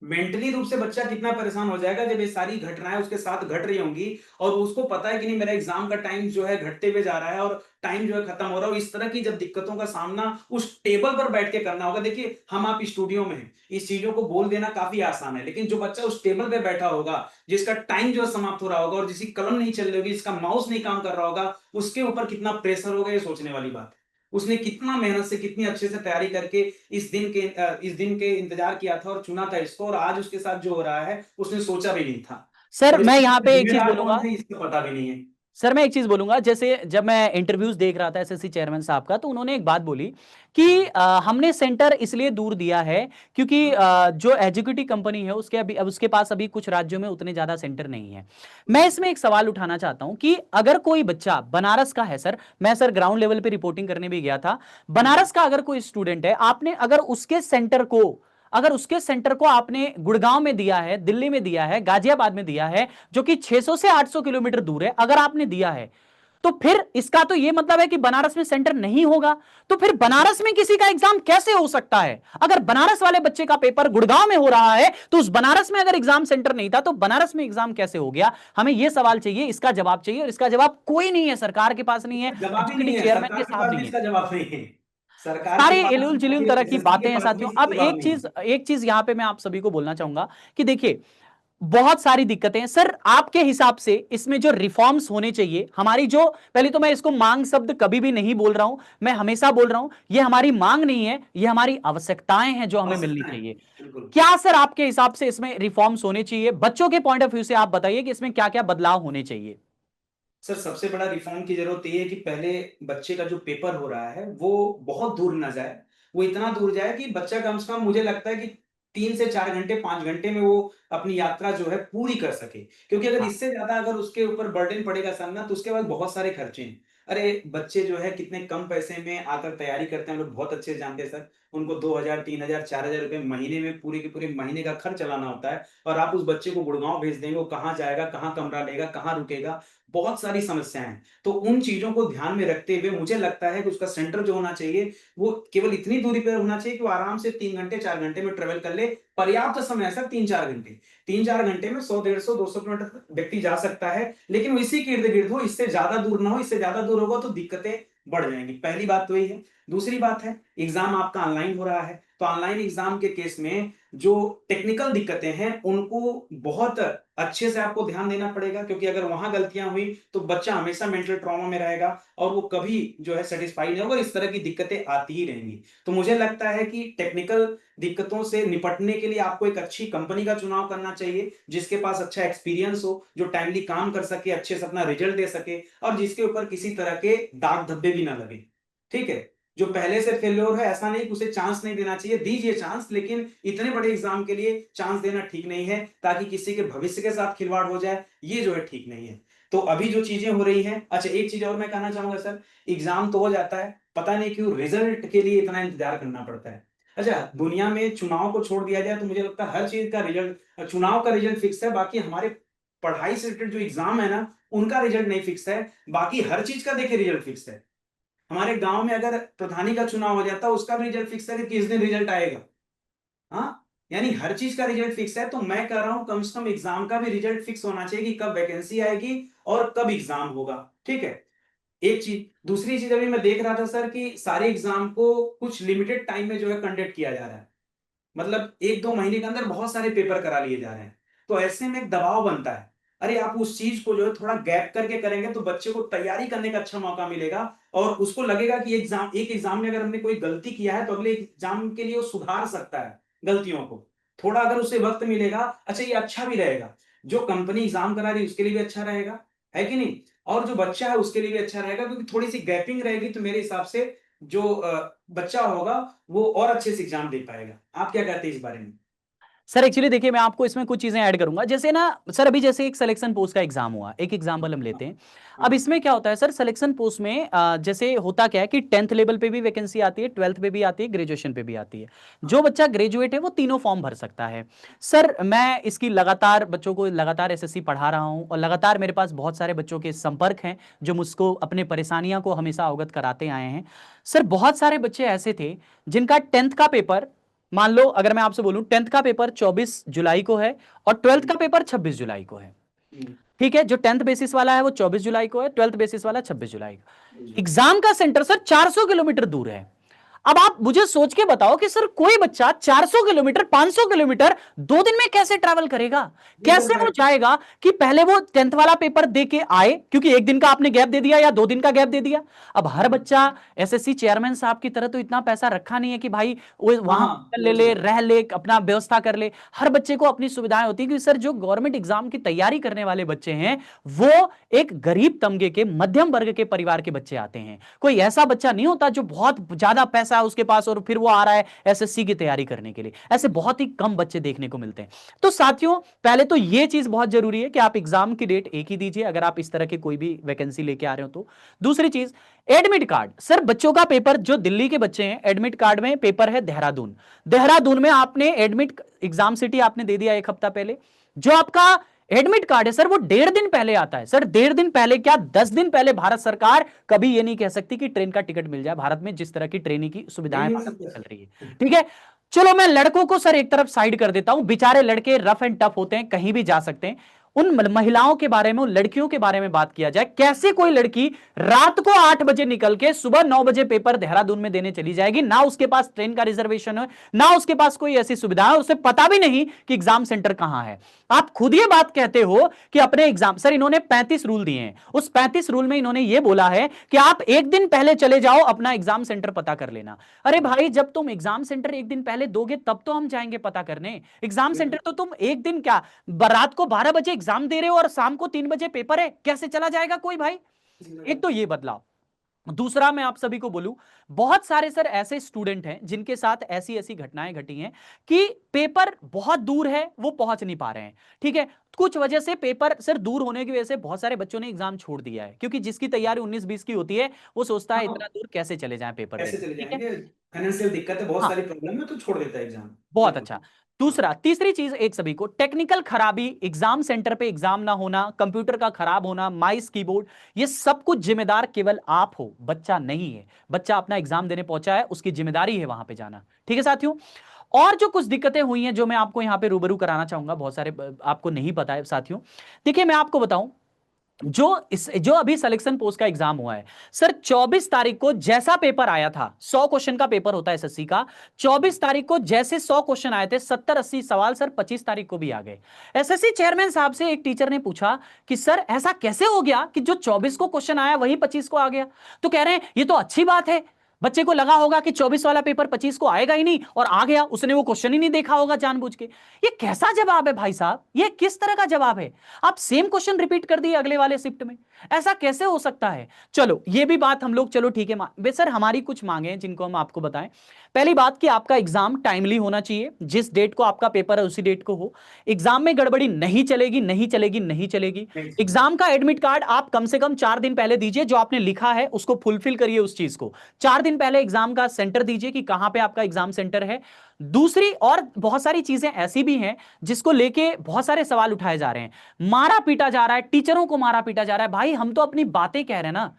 मेंटली रूप से बच्चा कितना परेशान हो जाएगा जब ये सारी घटनाएं उसके साथ घट रही होंगी और उसको पता है कि नहीं मेरा एग्जाम का टाइम जो है घटते हुए जा रहा है और टाइम जो है खत्म हो रहा है। इस तरह की जब दिक्कतों का सामना उस टेबल पर बैठ के करना होगा। देखिए हम आप स्टूडियो में हैं, इस चीजों को बोल देना काफी आसान है, लेकिन जो बच्चा उस टेबल पे बैठा होगा, जिसका टाइम जो है समाप्त हो रहा होगा और जिसकी कलम नहीं चल रही होगी, जिसका माउस नहीं काम कर रहा होगा, उसके ऊपर कितना प्रेशर होगा ये सोचने वाली बात है। उसने कितना मेहनत से कितनी अच्छे से तैयारी करके इस दिन के इंतजार किया था और चुना था इसको, और आज उसके साथ जो हो रहा है उसने सोचा भी नहीं था। सर और मैं इसके यहां पीछे पे एक चीज जिम्मेदार कौन बोलूंगा। है इसका पता भी नहीं है। सर मैं एक चीज बोलूंगा, जैसे जब मैं इंटरव्यूज देख रहा था एसएससी चेयरमैन साहब का, तो उन्होंने एक बात बोली कि हमने सेंटर इसलिए दूर दिया है क्योंकि जो एजुकेटिव कंपनी है उसके अभी, अब उसके पास अभी कुछ राज्यों में उतने ज्यादा सेंटर नहीं है। मैं इसमें एक सवाल उठाना चाहता हूं कि अगर कोई बच्चा बनारस का है, सर मैं सर ग्राउंड लेवल पे रिपोर्टिंग करने भी गया था, बनारस का अगर कोई स्टूडेंट है, आपने अगर उसके सेंटर को आपने गुड़गांव में दिया है, दिल्ली में दिया है, गाजियाबाद में दिया है, जो कि 600 से 800 किलोमीटर दूर है, अगर आपने दिया है, तो फिर इसका तो यह मतलब है कि बनारस में सेंटर नहीं होगा। तो फिर बनारस में किसी का एग्जाम कैसे हो सकता है? अगर बनारस वाले बच्चे का पेपर गुड़गांव में हो रहा है तो उस बनारस में अगर एग्जाम सेंटर नहीं था तो बनारस में एग्जाम कैसे हो गया? हमें यह सवाल चाहिए, इसका जवाब चाहिए, और इसका जवाब कोई नहीं है, सरकार के पास नहीं है, इसका जवाब ही नहीं एजुकेटिव है, चेयरमैन के सरकार के साथ पास भी नहीं है। इसका जवाब नहीं है। सरकार के सारे पास इलुल भी जुलूल और तरह की एसएससी बातें के हैं पास भी साथियों। इसका अब जवाब नहीं है। एक चीज यहां पे मैं आप सभी को बोलना चाहूंगा कि देखिए, बहुत सारी दिक्कतें हैं सर। आपके हिसाब से इसमें जो रिफॉर्म्स होने चाहिए, हमारी जो, पहले तो मैं इसको मांग शब्द कभी भी नहीं बोल रहा हूं, मैं हमेशा बोल रहा हूं ये हमारी मांग नहीं है, ये हमारी आवश्यकताएं हैं जो हमें मिलनी आवश्यकता है, चाहिए। बिल्कुल। क्या सर आपके हिसाब से इसमें रिफॉर्म्स होने चाहिए? बच्चों के पॉइंट ऑफ व्यू से आप बताइए कि इसमें क्या क्या बदलाव होने चाहिए। सर सबसे बड़ा रिफॉर्म की जरूरत ये है कि पहले बच्चे का जो पेपर हो रहा है वो बहुत दूर ना जाए। वो इतना दूर जाए कि बच्चा कम से कम, मुझे लगता है कि 3 से 4 घंटे 5 घंटे में वो अपनी यात्रा जो है पूरी कर सके। क्योंकि अगर हाँ, इससे ज्यादा अगर उसके ऊपर बर्डन पड़ेगा सर ना, तो उसके बाद बहुत सारे खर्चे हैं। अरे बच्चे जो है कितने कम पैसे में आकर तैयारी करते हैं, हम लोग बहुत अच्छे से जानते हैं सर। उनको 2,000 3,000 4,000 रुपए महीने में पूरे के पूरे महीने का खर्च चलाना होता है। और आप उस बच्चे को गुड़गांव भेज देंगे, वो कहाँ जाएगा, कहाँ कमरा लेगा, कहाँ रुकेगा, बहुत सारी समस्याएं हैं। तो उन चीजों को ध्यान में रखते हुए मुझे लगता है कि उसका सेंटर जो होना चाहिए वो केवल इतनी दूरी पर होना चाहिए कि वो आराम से 3 घंटे 4 घंटे में ट्रेवल कर ले। पर्याप्त समय है सर, 3-4 घंटे। 3-4 घंटे में 100 150 200 किलोमीटर व्यक्ति जा सकता है, लेकिन वो इसी के इर्द गिर्द हो, इससे ज्यादा दूर ना हो। इससे ज्यादा दूर होगा तो दिक्कतें बढ़ जाएंगी। पहली बात तो यही है। दूसरी बात है, एग्जाम आपका ऑनलाइन हो रहा है, तो ऑनलाइन एग्जाम के केस में जो टेक्निकल दिक्कतें हैं उनको बहुत अच्छे से आपको ध्यान देना पड़ेगा। क्योंकि अगर वहां गलतियां हुई तो बच्चा हमेशा मेंटल ट्रॉमा में रहेगा और वो कभी जो है सेटिस्फाई नहीं होगा। इस तरह की दिक्कतें आती ही रहेंगी। तो मुझे लगता है कि टेक्निकल दिक्कतों से निपटने के लिए आपको एक अच्छी कंपनी का चुनाव करना चाहिए, जिसके पास अच्छा एक्सपीरियंस हो, जो टाइमली काम कर सके, अच्छे से अपना रिजल्ट दे सके, और जिसके ऊपर किसी तरह के दाग धब्बे भी ना लगे। ठीक है, जो पहले से फेल्योर है, ऐसा नहीं कि उसे चांस नहीं देना चाहिए, दीजिए चांस, लेकिन इतने बड़े एग्जाम के लिए चांस देना ठीक नहीं है ताकि किसी के भविष्य के साथ खिलवाड़ हो जाए, ये जो है ठीक नहीं है। तो अभी जो चीजें हो रही हैं, अच्छा एक चीज और मैं कहना चाहूंगा सर, एग्जाम तो हो जाता है, पता नहीं क्यों रिजल्ट के लिए इतना इंतजार करना पड़ता है। अच्छा, दुनिया में चुनाव को छोड़ दिया जाए तो मुझे लगता है हर चीज का रिजल्ट, चुनाव का रिजल्ट फिक्स है, बाकी हमारे पढ़ाई से रिलेटेड जो एग्जाम है ना, उनका रिजल्ट नहीं फिक्स है। बाकी हर चीज का देखिए रिजल्ट फिक्स है। हमारे गांव में अगर प्रधानी का चुनाव हो जाता है, उसका भी रिजल्ट फिक्स है कि किस दिन रिजल्ट आएगा। हाँ, यानी हर चीज का रिजल्ट फिक्स है। तो मैं कह रहा हूं कम से कम एग्जाम का भी रिजल्ट फिक्स होना चाहिए कि कब वैकेंसी आएगी और कब एग्जाम होगा। ठीक है, एक चीज। दूसरी चीज, अभी मैं देख रहा था सर कि सारे एग्जाम को कुछ लिमिटेड टाइम में जो है कंडक्ट किया जा रहा है। मतलब 1-2 महीने के अंदर बहुत सारे पेपर करा लिए जा रहे हैं। तो ऐसे में एक दबाव बनता है। अरे आप उस चीज को जो है थोड़ा गैप करके करेंगे तो बच्चे को तैयारी करने का अच्छा मौका मिलेगा, और उसको लगेगा कि एक एग्जाम में अगर हमने कोई गलती किया है तो अगले एग्जाम के लिए वो सुधार सकता है गलतियों को। थोड़ा अगर उसे वक्त मिलेगा, अच्छा ये अच्छा भी रहेगा। जो कंपनी एग्जाम करा रही है उसके लिए भी अच्छा रहेगा, है कि नहीं? और जो बच्चा है उसके लिए भी अच्छा रहेगा, क्योंकि थोड़ी सी गैपिंग रहेगी तो मेरे हिसाब से जो बच्चा होगा वो और अच्छे से एग्जाम दे पाएगा। आप क्या कहते हैं इस बारे में? सर एक्चुअली देखिए, मैं आपको इसमें कुछ चीजें ऐड करूंगा। जैसे ना सर, अभी जैसे एक सिलेक्शन पोस्ट का एग्जाम हुआ, एक एग्जाम्पल हम लेते हैं। अब हाँ इसमें क्या होता है सर, सिलेक्शन पोस्ट में जैसे होता क्या है कि 10th लेवल पे भी वैकेंसी आती है, 12th पे भी आती है, ग्रेजुएशन पे भी आती है। जो बच्चा ग्रेजुएट है वो तीनों फॉर्म भर सकता है। सर मैं इसकी लगातार बच्चों को लगातार एसएससी पढ़ा रहा हूं, और लगातार मेरे पास बहुत सारे बच्चों के संपर्क हैं जो मुझको अपने परेशानियां को हमेशा अवगत कराते आए हैं। सर बहुत सारे बच्चे ऐसे थे जिनका 10th का पेपर, मान लो अगर मैं आपसे बोलूं 10th का पेपर 24 जुलाई को है और 12th का पेपर 26 जुलाई को है। हम्म, ठीक है, जो 10th बेसिस वाला है वो 24 जुलाई को है, 12th बेसिस वाला 26 जुलाई को। जी। एग्जाम का सेंटर सर 400 किलोमीटर दूर है। अब आप मुझे सोच के बताओ कि सर कोई बच्चा 400 किलोमीटर 500 किलोमीटर 2 दिन में कैसे ट्रैवल करेगा? जी सर कैसे मैं वो जाएगा कि पहले वो 10th वाला पेपर दे के आए, क्योंकि एक दिन का आपने गैप दे दिया या 2 दिन का गैप दे दिया। अब हर बच्चा एसएससी चेयरमैन साहब की तरह तो इतना पैसा रखा नहीं है कि भाई वो हाँ वहां हाँ ले वो ले, चीज है। रह ले, अपना व्यवस्था कर ले। हर बच्चे को अपनी सुविधाएं होती है, क्योंकि सर जो गवर्नमेंट एग्जाम की तैयारी करने वाले बच्चे हैं वो एक गरीब तबके के, मध्यम वर्ग के परिवार के बच्चे आते हैं। कोई ऐसा बच्चा नहीं होता जो बहुत ज्यादा पैसा है उसके पास और फिर वो आ रहा है एसएससी की तैयारी करने के लिए। ऐसे बहुत ही कम बच्चे देखने को मिलते हैं। तो साथियों, पहले तो ये चीज बहुत जरूरी है कि आप एग्जाम की डेट एक ही दीजिए अगर आप इस तरह की कोई भी वैकेंसी लेके आ रहे हो तो। दूसरी चीज, एडमिट कार्ड। सर बच्चों का पेपर, जो दिल्ली के बच्चे हैं, एडमिट कार्ड में पेपर है देहरादून। देहरादून में आपने एडमिट एग्जाम सिटी आपने दे दिया एक हफ्ता पहले। जो आपका एडमिट कार्ड है सर वो 1.5 दिन पहले आता है। सर 1.5 दिन पहले क्या, 10 दिन पहले भारत सरकार कभी ये नहीं कह सकती कि ट्रेन का टिकट मिल जाए। भारत में जिस तरह की ट्रेनिंग की सुविधाएं नहीं मिल भारत में सकता चल रही है, सर। ठीक है। चलो मैं लड़कों को सर एक तरफ साइड कर देता हूं, बेचारे लड़के रफ एंड टफ होते हैं, कहीं भी जा सकते हैं। उन महिलाओं के बारे में, उन लड़कियों के बारे में बात किया जाए। कैसे कोई लड़की रात को 8 बजे निकल के सुबह 9 बजे पेपर देहरादून में देने चली जाएगी? ना उसके पास ट्रेन का रिजर्वेशन है, ना उसके पास कोई ऐसी सुविधा है, उसे पता भी नहीं कि एग्जाम सेंटर कहां है। आप खुद ये बात कहते हो कि अपने एग्जाम, सर इन्होंने 35 रूल दिए हैं, उस 35 रूल में इन्होंने ये बोला है कि आप एक दिन पहले चले जाओ, अपना एग्जाम सेंटर पता कर लेना। अरे भाई, जब तुम एग्जाम सेंटर एक दिन पहले दोगे तब तो हम जाएंगे पता करने। एग्जाम सेंटर तो तुम एक दिन क्या, रात को 12 बजे एग्जाम दे रहे हो और शाम को 3 बजे पेपर है, कैसे चला जाएगा कोई भाई? एक तो ये बदलाव। दूसरा मैं आप सभी को बोलूं, बहुत सारे सर ऐसे स्टूडेंट हैं जिनके साथ ऐसी ऐसी घटनाएं घटी हैं कि पेपर बहुत दूर है, वो पहुंच नहीं पा रहे हैं। ठीक है, कुछ वजह से पेपर सर दूर होने की वजह से बहुत सारे बच्चों ने एग्जाम छोड़ दिया है, क्योंकि जिसकी तैयारी 19-20 की होती है वो सोचता है इतना हाँ दूर कैसे चले जाएं पेपर कैसे देने, चले ठीक है। जाएंगे, फाइनेंशियल दिक्कत है, बहुत हाँ, सारी प्रॉब्लम है तो छोड़ देता है एग्जाम। बहुत बिल्कुल। अच्छा। हाँ दूसरा, तीसरी चीज एक सभी को, टेक्निकल खराबी, एग्जाम सेंटर पे एग्जाम ना होना, कंप्यूटर का खराब होना, माइस कीबोर्ड, ये सब कुछ जिम्मेदार केवल आप हो, बच्चा नहीं है। बच्चा अपना एग्जाम देने पहुंचा है, उसकी जिम्मेदारी है वहां पे जाना, ठीक है साथियों। और जो कुछ दिक्कतें हुई हैं जो मैं आपको यहां पे रूबरू कराना चाहूंगा, बहुत सारे आपको नहीं पता है साथियों। देखिए मैं आपको बताऊं, जो अभी सिलेक्शन पोस्ट का एग्जाम हुआ है सर, 24 तारीख को जैसा पेपर आया था, 100 क्वेश्चन का पेपर होता है एसएससी का। 24 तारीख को जैसे 100 क्वेश्चन आए थे, 70-80 सवाल सर 25 तारीख को भी आ गए। एसएससी चेयरमैन साहब से एक टीचर ने पूछा कि सर ऐसा कैसे हो गया कि जो 24 को क्वेश्चन आया वही 25 को आ गया? तो कह रहे हैं ये तो अच्छी बात है। बच्चे को लगा होगा कि 24 वाला पेपर 25 को आएगा ही नहीं, और आ गया, उसने वो क्वेश्चन ही नहीं देखा होगा जानबूझ के। ये कैसा जवाब है भाई साहब? ये किस तरह का जवाब है? आप सेम क्वेश्चन रिपीट कर दिए अगले वाले शिफ्ट में, ऐसा कैसे हो सकता है? चलो ये भी बात हम लोग, चलो ठीक है, सर हमारी कुछ मांगे हैं जिनको हम आपको बताएं। पहली बात कि आपका एग्जाम टाइमली होना चाहिए, जिस डेट को आपका पेपर है उसी डेट को हो। एग्जाम में गड़बड़ी नहीं चलेगी, नहीं चलेगी, नहीं चलेगी। नहीं एग्जाम का एडमिट कार्ड आप कम से कम 4 दिन पहले दीजिए, जो आपने लिखा है उसको फुलफिल करिए उस चीज को। 4 दिन पहले एग्जाम का सेंटर दीजिए कि कहां पे आपका एग्जाम सेंटर है। दूसरी, और बहुत सारी चीजें ऐसी भी हैं जिसको लेके बहुत सारे सवाल उठाए जा रहे हैं। मारा पीटा जा रहा है, टीचरों को मारा पीटा जा रहा है। भाई हम तो अपनी बातें कह रहे हैं ना।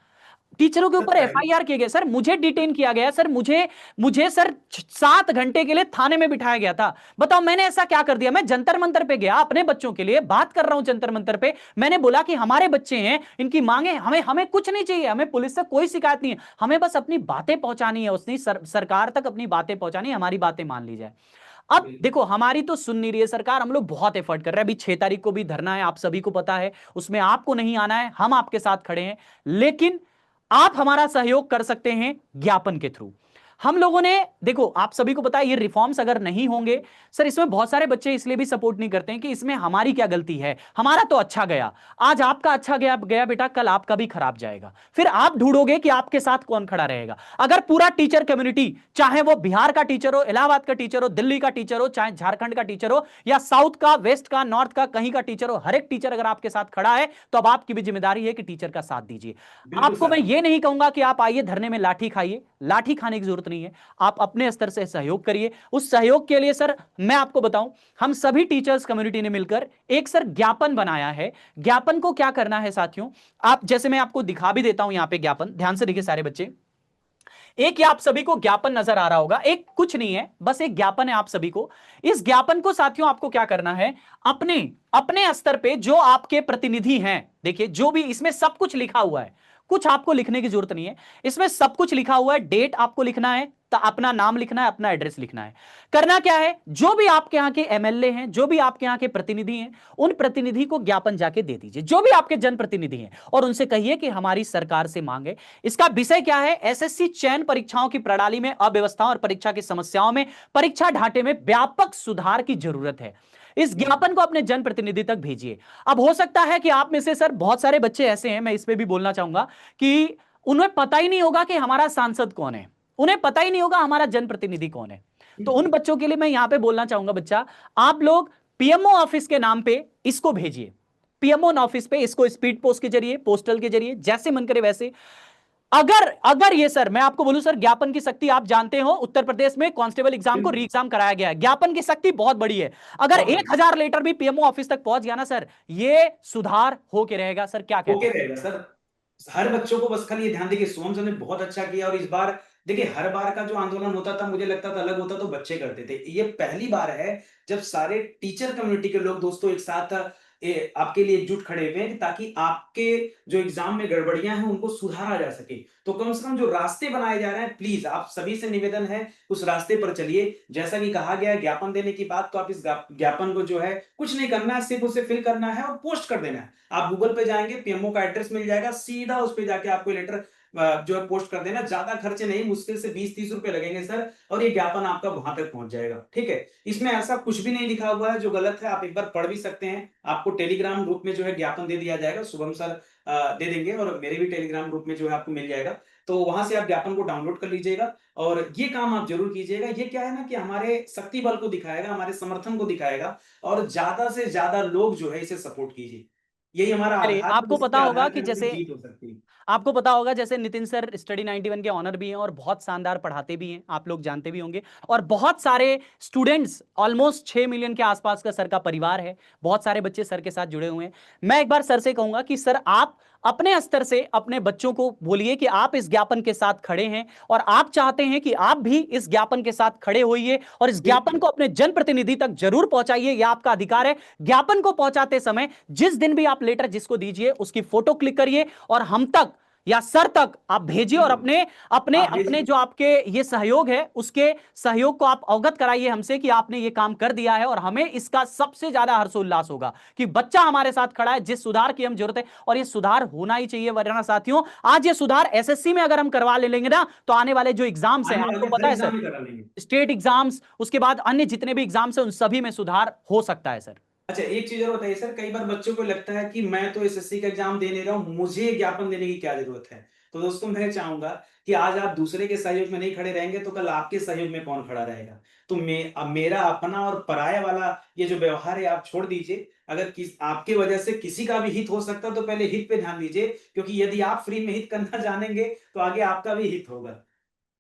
टीचरों के सर ऊपर पहले एफआईआर किए गए सर, मुझे डिटेन किया गया सर, मुझे मुझे सर 7 घंटे के लिए थाने में बिठाया गया था। बताओ मैंने ऐसा क्या कर दिया? मैं जंतर मंतर पे गया, अपने बच्चों के लिए बात कर रहा हूं जंतर मंतर पे। मैंने बोला कि हमारे बच्चे हैं, इनकी मांगे, हमें हमें कुछ नहीं चाहिए, हमें पुलिस से कोई शिकायत नहीं है, हमें बस अपनी बातें पहुंचानी है, उसने सरकार तक अपनी बातें पहुंचानी है, हमारी बातें मान ली जाए। अब देखो हमारी तो सुन नहीं रही है सरकार, हम लोग बहुत एफर्ट कर रहे हैं। अभी 6 तारीख को भी धरना है, आप सभी को पता है, उसमें आपको नहीं आना है, हम आपके साथ खड़े हैं। लेकिन आप हमारा सहयोग कर सकते हैं ज्ञापन के थ्रू। हम लोगों ने, देखो आप सभी को पता है ये रिफॉर्म्स अगर नहीं होंगे सर, इसमें बहुत सारे बच्चे इसलिए भी सपोर्ट नहीं करते हैं कि इसमें हमारी क्या गलती है, हमारा तो अच्छा गया, आज आपका अच्छा गया गया बेटा, कल आपका भी खराब जाएगा। फिर आप ढूंढोगे कि आपके साथ कौन खड़ा रहेगा। अगर पूरा टीचर कम्युनिटी, चाहे वो बिहार का टीचर हो, इलाहाबाद का टीचर हो, दिल्ली का टीचर हो, चाहे झारखंड का टीचर हो, या साउथ का, वेस्ट का, नॉर्थ का, कहीं का टीचर हो, हर एक टीचर अगर आपके साथ खड़ा है तो अब आपकी भी जिम्मेदारी है कि टीचर का साथ दीजिए। बिल्कुल आपको मैं सर। ये नहीं कहूंगा कि आप आइए धरने में लाठी खाइए, लाठी खाने की जरूरत नहीं है। आप अपने स्तर से सहयोग करिए। उस सहयोग के लिए सर मैं आपको बताऊं, हम सभी टीचर्स कम्युनिटी ने मिलकर एक सर ज्ञापन बनाया है। ज्ञापन को क्या करना है साथियों, आप जैसे मैं आपको दिखा भी देता हूं यहां पे ज्ञापन, ध्यान से देखिए सारे बच्चे। एक ये आप सभी को ज्ञापन नजर आ रहा होगा, एक कुछ नहीं है, बस एक ज्ञापन है आप सभी को। इस ज्ञापन को साथियों आपको क्या करना है, अपने अपने स्तर पे जो आपके प्रतिनिधि हैं, देखिए जो भी इसमें सब कुछ लिखा हुआ है, कुछ आपको लिखने की जरूरत नहीं है, इसमें सब कुछ लिखा हुआ है। डेट आपको लिखना है, तो अपना नाम लिखना है, अपना एड्रेस लिखना है। करना क्या है, जो भी आपके यहां के एमएलए हैं, जो भी आपके यहां के प्रतिनिधि हैं, उन प्रतिनिधि को ज्ञापन जाके दे दीजिए, जो भी आपके जनप्रतिनिधि हैं, और उनसे कहिए कि हमारी सरकार से मांगे। इसका विषय क्या है, एसएससी चयन परीक्षाओं की प्रणाली में अव्यवस्थाओं और परीक्षा की समस्याओं में, परीक्षा ढांचे में व्यापक सुधार की जरूरत है। इस ज्ञापन को अपने जनप्रतिनिधि तक भेजिए। अब हो सकता है कि आप में से सर बहुत सारे बच्चे ऐसे हैं, मैं इस पे भी बोलना चाहूंगा, कि उन्हें पता ही नहीं होगा कि हमारा सांसद कौन है, उन्हें पता ही नहीं होगा हमारा जनप्रतिनिधि कौन है। तो उन बच्चों के लिए मैं यहां पे बोलना चाहूंगा, बच्चा आप लोग पीएमओ ऑफिस के नाम पे इसको भेजिए। पीएमओ ऑफिस पे इसको स्पीड पोस्ट के जरिए, पोस्टल के जरिए, जैसे मन करे वैसे। अगर अगर ये सर मैं आपको बोलूं सर, ज्ञापन की शक्ति आप जानते हो, उत्तर प्रदेश में कांस्टेबल एग्जाम को री एग्जाम कराया गया है, ज्ञापन की शक्ति बहुत बड़ी है। अगर बहुत बढ़िया। 1,000 लेटर भी पीएमओ ऑफिस तक पहुंच गया ना सर, ये सुधार होके रहेगा सर, क्या कहते ओके हैं। रहेगा सर। हर बच्चों को बस खाली ये ध्यान देखिए, सोहम सर ने बहुत अच्छा किया। और इस बार देखिए, हर बार का जो आंदोलन होता था मुझे लगता था अलग होता, तो बच्चे करते थे। ये पहली बार है जब सारे टीचर कम्युनिटी के लोग दोस्तों एक साथ आपके लिए एकजुट खड़े हुए हैं, ताकि आपके जो एग्जाम में गड़बड़ियां हैं उनको सुधारा जा सके। तो कम से कम जो रास्ते बनाए जा रहे हैं, प्लीज आप सभी से निवेदन है उस रास्ते पर चलिए। जैसा कि कहा गया है ज्ञापन देने की बात, तो आप इस ज्ञापन को जो है कुछ नहीं करना है, सिर्फ उसे फिल करना है और पोस्ट कर देना है। आप गूगल पे जाएंगे, पीएमओ का एड्रेस मिल जाएगा, सीधा उस पे जाके आपको लेटर जो है पोस्ट कर देना। ज्यादा खर्चे नहीं, मुश्किल से 20-30 रुपए लगेंगे सर, और ये ज्ञापन आपका वहां तक पहुंच जाएगा। ठीक है, इसमें ऐसा कुछ भी नहीं लिखा हुआ है जो गलत है, आप एक बार पढ़ भी सकते हैं। आपको टेलीग्राम ग्रुप में जो है ज्ञापन दे दिया जाएगा, शुभम सर दे देंगे, और मेरे भी टेलीग्राम ग्रुप में जो है आपको मिल जाएगा। तो वहां से आप ज्ञापन को डाउनलोड कर लीजिएगा, और ये काम आप जरूर कीजिएगा। ये क्या है ना कि हमारे शक्ति बल को दिखाएगा, हमारे समर्थन को दिखाएगा, और ज्यादा से ज्यादा लोग जो है इसे सपोर्ट कीजिए। यही हमारा चलिए आधार है, आपको इसी पता के होगा आधार पे कि हमारी जैसे, जीत हो सकती है। आपको पता होगा जैसे नितिन सर स्टडी 91 के ऑनर भी हैं और बहुत शानदार पढ़ाते भी हैं, आप लोग जानते भी होंगे। और बहुत सारे स्टूडेंट्स, ऑलमोस्ट 6 मिलियन के आसपास का सर का परिवार है, बहुत सारे बच्चे सर के साथ जुड़े हुए हैं। मैं एक बार सर से कहूंगा कि सर आप अपने स्तर से अपने बच्चों को बोलिए कि आप इस ज्ञापन के साथ खड़े हैं, और आप चाहते हैं कि आप भी इस ज्ञापन के साथ खड़े होइए, और इस ज्ञापन बिल्कुल। को अपने जनप्रतिनिधि तक जरूर पहुंचाइए, यह आपका अधिकार है। ज्ञापन को पहुंचाते समय जिस दिन भी आप लेटर जिसको दीजिए उसकी फोटो क्लिक करिए, और हम तक या सर तक आप भेजिए, और बिल्कुल। अपने अपने आप अपने भेजिए। जो आपके ये सहयोग है उसके सहयोग को आप अवगत कराइए हमसे कि आपने ये काम कर दिया है, और हमें इसका सबसे ज्यादा हर्षोल्लास होगा कि बच्चा हमारे साथ खड़ा है, जिस सुधार की हम जरूरत है, और ये सुधार होना ही चाहिए। वरना साथियों, आज ये सुधार एसएससी में अगर हम करवा ले लेंगे ना, तो आने वाले जो एग्जाम्स हैं, आने आपको वाले हर पता है सर, एग्जाम में करा लेंगे। स्टेट एग्जाम्स, उसके बाद अन्य जितने भी एग्जाम्स हैं, उन सभी में सुधार हो सकता है सर। अच्छा, एक चीज और बताइए सर, कई बार बच्चों को लगता है कि मैं तो एसएससी का एग्जाम दे नहीं रहा हूँ, मुझे ज्ञापन देने की क्या जरूरत है। तो दोस्तों मैं चाहूंगा कि आज आप दूसरे के सहयोग में नहीं खड़े रहेंगे तो कल आपके सहयोग में कौन खड़ा रहेगा। तो अब मेरा अपना और पराया वाला ये जो व्यवहार है आप छोड़ दीजिए। अगर आपके वजह से किसी का भी हित हो सकता है तो पहले हित पे ध्यान दीजिए, क्योंकि यदि आप फ्री में हित करना जानेंगे तो आगे आपका भी हित होगा।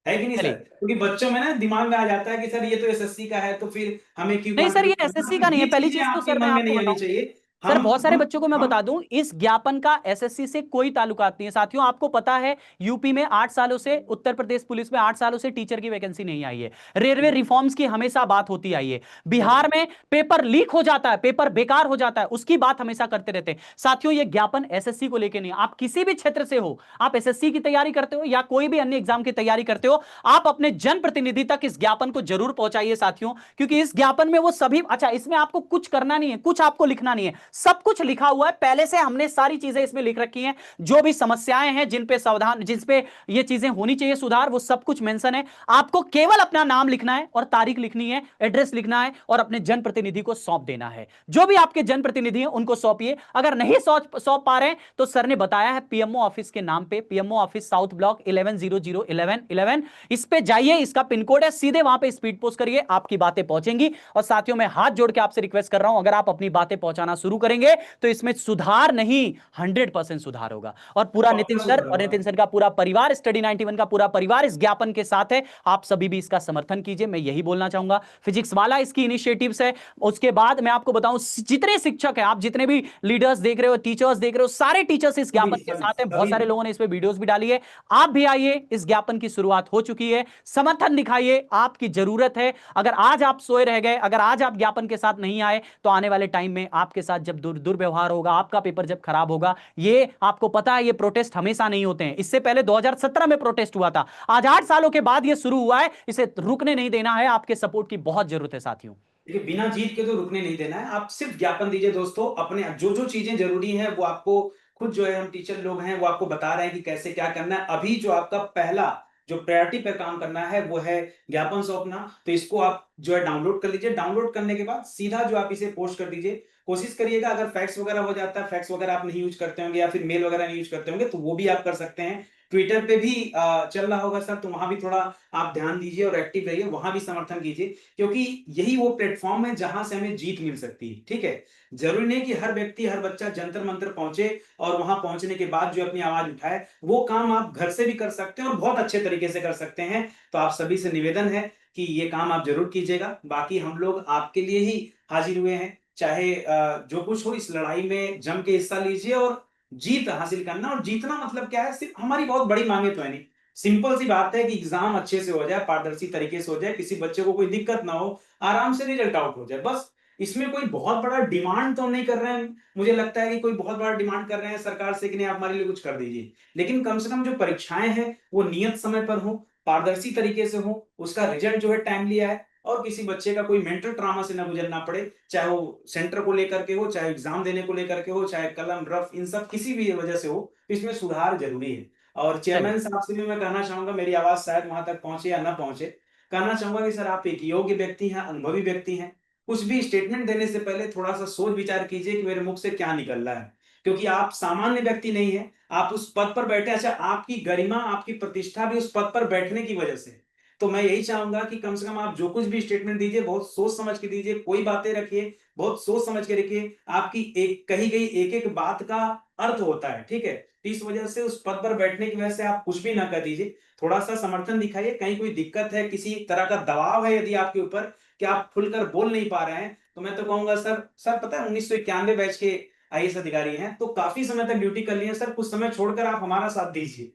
है कि नहीं सर? चलिए, क्योंकि बच्चों में ना दिमाग में आ जाता है कि सर ये तो एसएससी का है, तो फिर हमें क्यों नहीं सर, ये कंट्रीब्यूट करना। एसएससी तो का नहीं है, ये पहली चीजें चीज तो आपके सर मैं मन में आपको नहीं आनी बताऊं, चाहिए। सर हम बहुत सारे हम बच्चों को मैं हम बता दूं, इस ज्ञापन का एसएससी से कोई ताल्लुकात नहीं है साथियों। आपको पता है यूपी में 8 सालों से, उत्तर प्रदेश पुलिस में 8 सालों से टीचर की वैकेंसी नहीं आई है, रेलवे रिफॉर्म्स की हमेशा बात होती आई है, बिहार में पेपर लीक हो जाता है, पेपर बेकार हो जाता है, उसकी बात हमेशा करते रहते हैं साथियों। ये ज्ञापन एसएससी को लेकर नहीं, आप किसी भी क्षेत्र से हो, आप एसएससी की तैयारी करते हो या कोई भी अन्य एग्जाम की तैयारी करते हो, आप अपने जनप्रतिनिधि तक इस ज्ञापन को जरूर पहुंचाइए साथियों। क्योंकि इस ज्ञापन में वो सभी, अच्छा इसमें आपको कुछ करना नहीं है, कुछ आपको लिखना नहीं है, सब कुछ लिखा हुआ है, पहले से हमने सारी चीजें इसमें लिख रखी हैं। जो भी समस्याएं हैं, जिन पे सावधान, जिस पे ये चीजें होनी चाहिए सुधार, वो सब कुछ मेंशन है। आपको केवल अपना नाम लिखना है और तारीख लिखनी है, एड्रेस लिखना है और अपने जनप्रतिनिधि को सौंप देना है। जो भी आपके जनप्रतिनिधि हैं उनको सौंपिए। अगर नहीं सौंप पा रहे हैं तो सर ने बताया है पीएमओ ऑफिस के नाम पे, पीएमओ ऑफिस साउथ ब्लॉक 11001111, इस पे जाइए, इसका पिन कोड है, सीधे वहां पे स्पीड पोस्ट करिए, आपकी बातें पहुंचेंगी। और साथियों, मैं हाथ जोड़ के आपसे रिक्वेस्ट कर रहा हूं, अगर आप अपनी बातें पहुंचाना शुरू करेंगे तो इसमें सुधार नहीं, 100% सुधार होगा। और पूरा नितिन पक्का सर सुधर और होगा। नितिन सर का पूरा परिवार, स्टडी 91 का पूरा परिवार इस ज्ञापन के साथ है। आप सभी भी इसका समर्थन कीजिए, मैं यही बोलना चाहूंगा। फिजिक्स वाला इसकी इनिशिएटिव्स है। उसके बाद मैं आपको बताऊं, जितने शिक्षक हैं, आप जितने भी लीडर्स देख रहे हो, टीचर्स देख रहे हो, सारे टीचर्स इस सभी ज्ञापन के सभी साथ हैं। बहुत सभी सारे लोगों ने इस पे वीडियोस भी डाली है। आप भी आइए, इस ज्ञापन की शुरुआत हो चुकी है, समर्थन दिखाइए, आपकी जरूरत है। अगर आज आप सोए रह गए, अगर आज आप ज्ञापन के साथ नहीं आए, तो आने वाले टाइम में आपके साथ जब दुर्व्यवहार होगा, आपका पेपर जब खराब होगा, ये आपको पता है, ये प्रोटेस्ट हमेशा नहीं होते हैं। इससे पहले 2017 में प्रोटेस्ट हुआ था, आज 8 सालों के बाद ये शुरू हुआ है। इसे रुकने नहीं देना है, आपके सपोर्ट की बहुत जरूरत है साथियों। देखिए, बिना जीत के तो रुकने नहीं देना है। आप सिर्फ ज्ञापन दीजिए दोस्तों, अपने जो जो चीजें जरूरी हैं वो आपको खुद जो है, हम टीचर लोग हैं वो आपको बता रहे हैं कि कैसे क्या करना है। अभी जो आपका पहला जो प्रायोरिटी पे काम करना है वो है ज्ञापन सौंपना। तो इसको आप जो है डाउनलोड कर लीजिए। डाउनलोड करने के बाद सीधा जो आप इसे पोस्ट कर दीजिए। कोशिश करिएगा, अगर फैक्स वगैरह हो जाता है, फैक्स वगैरह आप नहीं यूज करते होंगे या फिर मेल वगैरह नहीं यूज करते होंगे, तो वो भी आप कर सकते हैं। ट्विटर पे भी चल रहा होगा सर, तो वहां भी थोड़ा आप ध्यान दीजिए और एक्टिव रहिए, वहां भी समर्थन कीजिए। क्योंकि यही वो प्लेटफॉर्म है जहां से हमें जीत मिल सकती है। ठीक है, जरूरी नहीं कि हर व्यक्ति, हर बच्चा जंतर मंतर पहुंचे और वहां पहुंचने के बाद जो अपनी आवाज उठाए। वो काम आप घर से भी कर सकते हैं और बहुत अच्छे तरीके से कर सकते हैं। तो आप सभी से निवेदन है कि ये काम आप जरूर कीजिएगा। बाकी हम लोग आपके लिए ही हाजिर हुए हैं। चाहे जो कुछ हो, इस लड़ाई में जम के हिस्सा लीजिए और जीत हासिल करना। और जीतना मतलब क्या है, सिर्फ हमारी बहुत बड़ी मांगे तो है नहीं। सिंपल सी बात है कि एग्जाम अच्छे से हो जाए, पारदर्शी तरीके से हो जाए, किसी बच्चे को कोई दिक्कत ना हो, आराम से रिजल्ट आउट हो जाए, बस। इसमें कोई बहुत बड़ा डिमांड तो नहीं कर रहे हैं। मुझे लगता है कि कोई बहुत बड़ा डिमांड कर रहे हैं सरकार से कि नहीं आप हमारे लिए कुछ कर दीजिए, लेकिन कम से कम जो परीक्षाएं हैं वो नियत समय पर हो, पारदर्शी तरीके से हो, उसका रिजल्ट जो है टाइमली आए और किसी बच्चे का कोई मेंटल ट्रॉमा से ना गुजरना पड़े। चाहे वो सेंटर को लेकर के हो, चाहे एग्जाम देने को लेकर के हो, चाहे कलम रफ, इन सब किसी भी वजह से हो, तो इसमें सुधार जरूरी है। और चलिए, चेयरमैन साहब से भी मैं कहना चाहूंगा, मेरी आवाज शायद वहां तक पहुंचे या ना पहुंचे, कहना चाहूंगा कि सर आप एक योग्य व्यक्ति हैं, अनुभवी व्यक्ति हैं। कुछ भी स्टेटमेंट देने से पहले थोड़ा सा सोच विचार कीजिए कि मेरे मुख से क्या निकल रहा है। क्योंकि आप सामान्य व्यक्ति नहीं है, आप उस पद पर बैठे। अच्छा, आपकी गरिमा, आपकी प्रतिष्ठा भी उस पद पर बैठने की वजह से है। तो मैं यही चाहूंगा कि कम से कम आप जो कुछ भी स्टेटमेंट दीजिए, बहुत सोच समझ के दीजिए। कोई बातें रखिए, बहुत सोच समझ के रखिए। आपकी एक कही गई एक एक बात का अर्थ होता है, ठीक है। तो इस वजह से उस पद पर बैठने की वजह से आप कुछ भी ना कर दीजिए। थोड़ा सा समर्थन दिखाइए। कहीं कोई दिक्कत है, किसी तरह का दबाव है यदि आपके ऊपर कि आप खुलकर बोल नहीं पा रहे हैं, तो मैं तो कहूंगा सर, पता है 1991 बैच के आईएएस अधिकारी हैं, तो काफी समय तक ड्यूटी कर ली है सर। कुछ समय छोड़कर आप हमारा साथ दीजिए।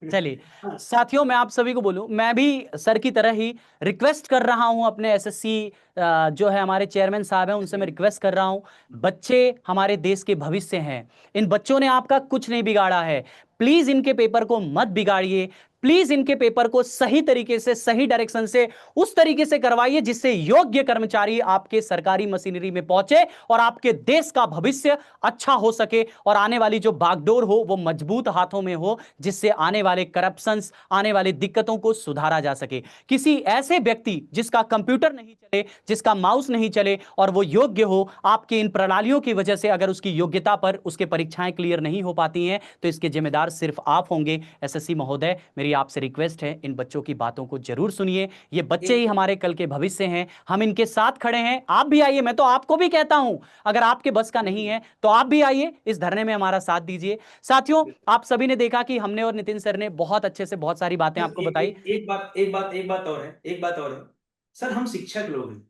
चलिए हाँ, साथियों, मैं आप सभी को बोलूं, मैं भी सर की तरह ही रिक्वेस्ट कर रहा हूं अपने एसएससी, जो है हमारे चेयरमैन साहब हैं, उनसे मैं रिक्वेस्ट कर रहा हूं। बच्चे हमारे देश के भविष्य हैं, इन बच्चों ने आपका कुछ नहीं बिगाड़ा है। प्लीज इनके पेपर को मत बिगाड़िए, प्लीज इनके पेपर को सही तरीके से, सही डायरेक्शन से, उस तरीके से करवाइए जिससे योग्य कर्मचारी आपके सरकारी मशीनरी में पहुंचे और आपके देश का भविष्य अच्छा हो सके और आने वाली जो बागडोर हो वो मजबूत हाथों में हो, जिससे आने वाले करप्शंस, आने वाली दिक्कतों को सुधारा जा सके। किसी ऐसे व्यक्ति जिसका कंप्यूटर नहीं चले, जिसका माउस नहीं चले और वो योग्य हो, आपकी इन प्रणालियों की वजह से अगर उसकी योग्यता पर उसके परीक्षाएं क्लियर नहीं हो पाती हैं, तो इसके जिम्मेदार सिर्फ आप होंगे। एसएससी महोदय, मेरी आपसे रिक्वेस्ट है, इन बच्चों की बातों को जरूर सुनिए। ये बच्चे ही एक हमारे कल के भविष्य हैं, हम इनके साथ खड़े हैं। आप भी आइए, मैं तो आपको भी कहता हूं, अगर आपके बस का नहीं है तो आप भी आइए, इस धरने में हमारा साथ दीजिए। साथियों, आप सभी ने देखा कि हमने और नितिन सर ने बहुत अच्छे से बहुत सारी बातें बस आपको बताई। एक बात और है, एक बात और है। सर, हम शिक्षक लोग हैं,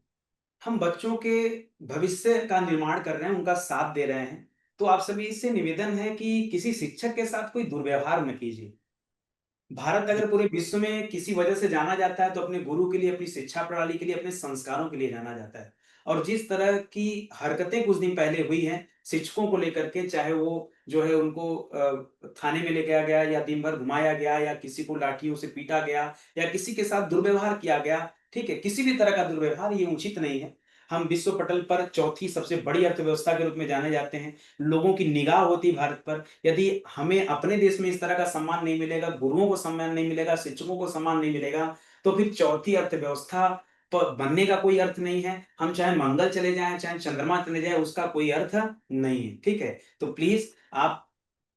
हम बच्चों के भविष्य का निर्माण कर रहे हैं, उनका साथ दे रहे हैं। तो आप सभी से निवेदन है कि किसी शिक्षक के साथ कोई दुर्व्यवहार न कीजिए। भारत जी, अगर पूरे विश्व में किसी वजह से जाना जाता है तो अपने गुरु के लिए, अपनी शिक्षा प्रणाली के लिए, अपने संस्कारों के लिए जाना जाता है। और जिस तरह की हरकतें कुछ दिन पहले हुई हैं शिक्षकों को लेकर के, चाहे वो जो है उनको थाने में ले गया गया या दिन भर घुमाया गया या किसी को लाठियों से पीटा गया या किसी के साथ दुर्व्यवहार किया गया, ठीक है, किसी भी तरह का दुर्व्यवहार, ये उचित नहीं है। हम विश्व पटल पर चौथी सबसे बड़ी अर्थव्यवस्था के रूप में जाने जाते हैं। लोगों की निगाह होती है भारत पर। यदि हमें अपने देश में इस तरह का सम्मान नहीं मिलेगा, गुरुओं को सम्मान नहीं मिलेगा, शिक्षकों को सम्मान नहीं मिलेगा, तो फिर चौथी अर्थव्यवस्था तो बनने का कोई अर्थ नहीं है। हम चाहे मंगल चले जाएं, चाहे चंद्रमा चले जाएं, उसका कोई अर्थ नहीं है। ठीक है, तो प्लीज आप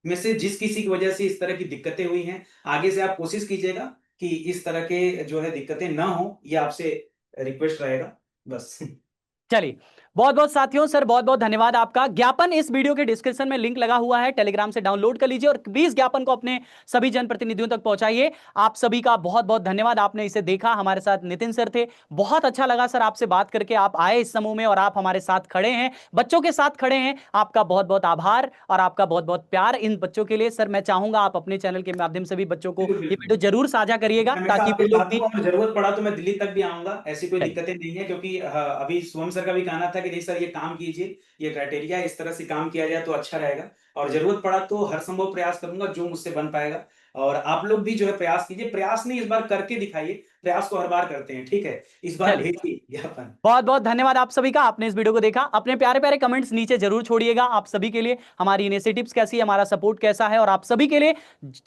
में से जिस किसी की वजह से इस तरह की दिक्कतें हुई हैं, आगे से आप कोशिश कीजिएगा कि इस तरह के जो है दिक्कतें ना हो, ये आपसे रिक्वेस्ट रहेगा बस। चलिए, बहुत बहुत साथियों, सर बहुत बहुत धन्यवाद आपका। ज्ञापन इस वीडियो के डिस्क्रिप्शन में लिंक लगा हुआ है, टेलीग्राम से डाउनलोड कर लीजिए और प्लीज ज्ञापन को अपने सभी जनप्रतिनिधियों तक पहुंचाइए। आप सभी का बहुत बहुत धन्यवाद, आपने इसे देखा। हमारे साथ नितिन सर थे, बहुत अच्छा लगा सर आपसे बात करके। आप आए इस समूह में और आप हमारे साथ खड़े हैं, बच्चों के साथ खड़े हैं। आपका बहुत बहुत आभार और आपका बहुत बहुत प्यार इन बच्चों के लिए। सर मैं चाहूंगा आप अपने चैनल के माध्यम से भी बच्चों को बिल्कुल ये बिल्कुल, वीडियो जरूर साझा करिएगा मैं हमेशा ताकि आपके वो लोग साथ भी। हूँ और जरूरत पड़ा तो मैं दिल्ली तक भी आऊंगा, ऐसी कोई चलिए, दिक्कतें नहीं है। क्योंकि अभी शुभम सर का भी कहना था कि नहीं सर ये काम कीजिए, ये क्राइटेरिया इस तरह से काम किया जाए तो अच्छा रहेगा। और जरूरत पड़ा तो हर संभव प्रयास करूंगा जो मुझसे बन पाएगा। और आप लोग भी जो है प्रयास कीजिए, प्रयास नहीं इस बार करके दिखाइए, प्रयास को हर बार करते हैं। ठीक है, इस बार चलिए, भेजिए ज्ञापन। बहुत बहुत धन्यवाद आप सभी का, आपने इस वीडियो को देखा। अपने प्यारे प्यारे कमेंट्स नीचे जरूर छोड़िएगा। आप सभी के लिए हमारी इनिशिएटिव्स कैसी है, हमारा सपोर्ट कैसा है, और आप सभी के लिए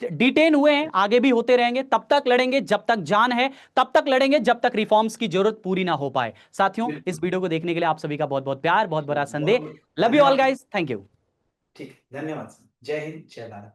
डिटेन हुए हैं, आगे भी होते रहेंगे। तब तक लड़ेंगे जब तक जान है, तब तक लड़ेंगे जब तक रिफॉर्म्स की जरूरत पूरी ना हो पाए। साथियों, इस बिल्कुल, वीडियो को देखने के लिए आप सभी का बहुत बहुत प्यार, बहुत बड़ा बहुत संदेह। बहुत लव यू ऑल धन्यवाद। Guys, thank you. ठीक है, धन्यवाद सर। जय हिंद, जय भारत।